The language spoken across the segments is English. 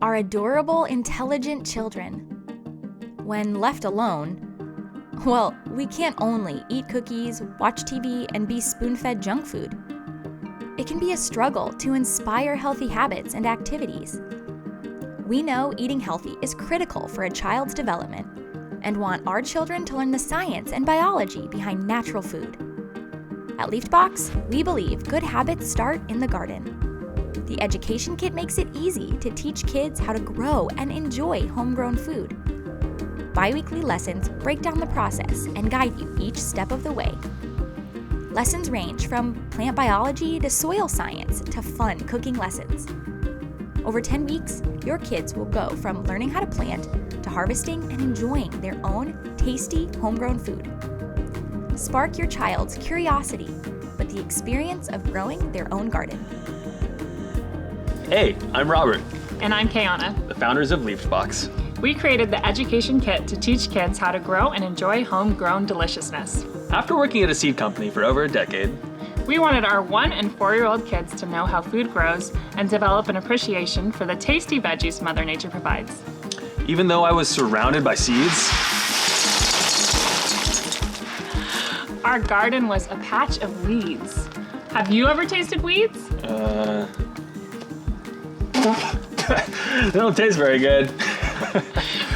are adorable, intelligent children. When left alone, well, we can't only eat cookies, watch TV, and be spoon-fed junk food. It can be a struggle to inspire healthy habits and activities. We know eating healthy is critical for a child's development and want our children to learn the science and biology behind natural food. At Leafbox, we believe good habits start in the garden. The Education Kit makes it easy to teach kids how to grow and enjoy homegrown food. Bi-weekly lessons break down the process and guide you each step of the way. Lessons range from plant biology to soil science to fun cooking lessons. Over 10 weeks, your kids will go from learning how to plant to harvesting and enjoying their own tasty homegrown food. Spark your child's curiosity with the experience of growing their own garden. Hey, I'm Robert, And I'm Kayana. the founders of Leafbox. We created the Education Kit to teach kids how to grow and enjoy homegrown deliciousness. After working at a seed company for over a decade, We wanted our 1- and 4-year-old kids to know how food grows and develop an appreciation for the tasty veggies Mother Nature provides. even though I was surrounded by seeds, Our garden was a patch of weeds. Have you ever tasted weeds? they don't taste very good.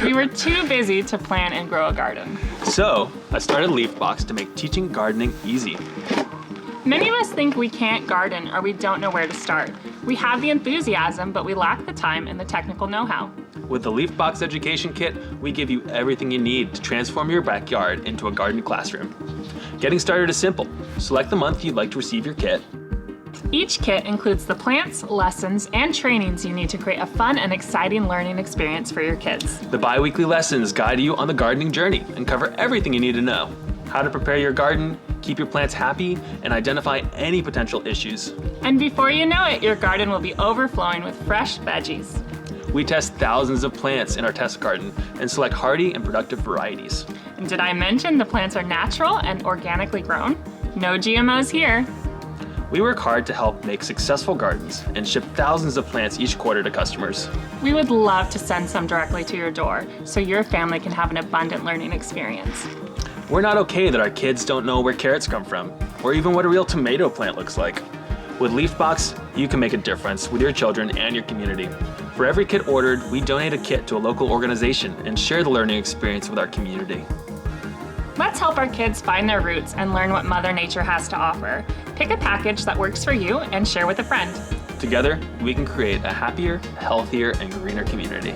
We were too busy to plan and grow a garden. So I started Leafbox to make teaching gardening easy. Many of us think we can't garden or we don't know where to start. We have the enthusiasm, but we lack the time and the technical know-how. With the Leafbox Education Kit, we give you everything you need to transform your backyard into a garden classroom. Getting started is simple. Select the month you'd like to receive your kit. Each kit includes the plants, lessons, and trainings you need to create a fun and exciting learning experience for your kids. The bi-weekly lessons guide you on the gardening journey and cover everything you need to know. How to prepare your garden, keep your plants happy, and identify any potential issues. And before you know it, your garden will be overflowing with fresh veggies. We test thousands of plants in our test garden and select hardy and productive varieties. And did I mention the plants are natural and organically grown? No GMOs here. We work hard to help make successful gardens and ship thousands of plants each quarter to customers. We would love to send some directly to your door so your family can have an abundant learning experience. We're not okay that our kids don't know where carrots come from, or even what a real tomato plant looks like. With Leafbox, you can make a difference with your children and your community. For every kit ordered, we donate a kit to a local organization and share the learning experience with our community. Let's help our kids find their roots and learn what Mother Nature has to offer. Pick a package that works for you and share with a friend. Together, we can create a happier, healthier, and greener community.